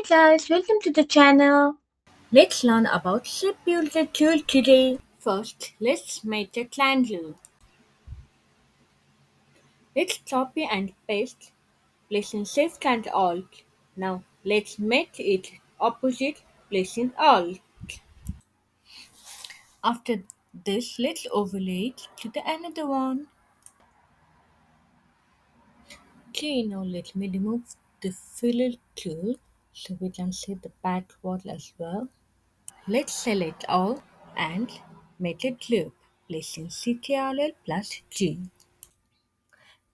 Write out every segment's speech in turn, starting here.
Hi guys, welcome to the channel. Let's learn about Shape Builder tool today. First, let's make a triangle. Let's copy and paste, placing Shift and Alt. Now let's make it opposite, placing Alt. After this, let's overlay it to the another one. Okay, now let me remove the filler tool so we can see the back wall as well. Let's select all and make a loop, placing Ctrl plus G.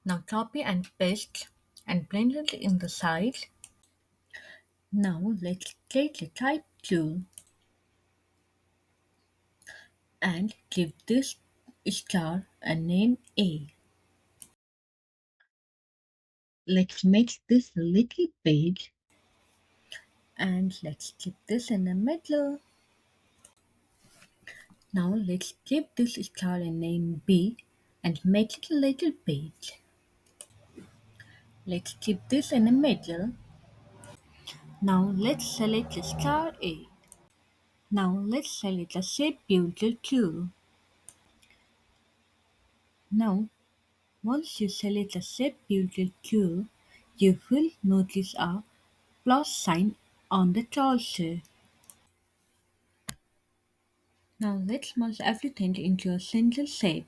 Now copy and paste and blend it in the side. Now let's take the type tool and give this star a name A. Let's make this a little big and let's keep this in the middle. Now let's give this star a name B and make it a little big. Let's keep this in the middle. Now let's select the star A. Now let's select the Shape Builder tool. Now once you select the Shape Builder tool, you will notice a plus sign on the torso. Now let's merge everything into a single shape.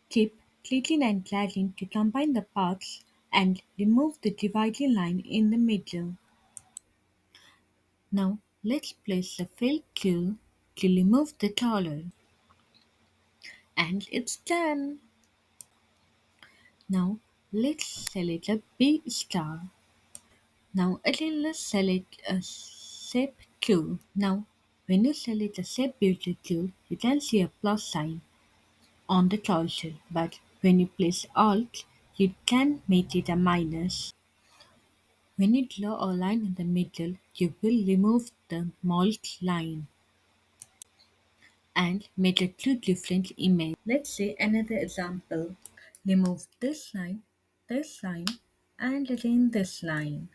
Keep clicking and dragging to combine the parts and remove the dividing line in the middle. Now let's place the Fill tool to remove the color. And it's done. Now let's select a big star. Now again let's select a shape tool. Now when you select the shape builder tool, you can see a plus sign on the torso, but when you place Alt, you can make it a minus. When you draw a line in the middle, you will remove the mold line and make a two different image. Let's say another example. Remove this line, and again this line.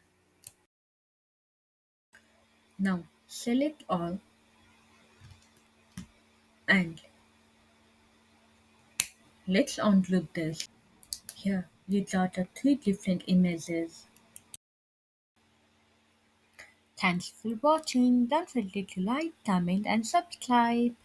Now select all and let's ungroup this. Here we got the three different images. Thanks for watching. Don't forget to like, comment and subscribe.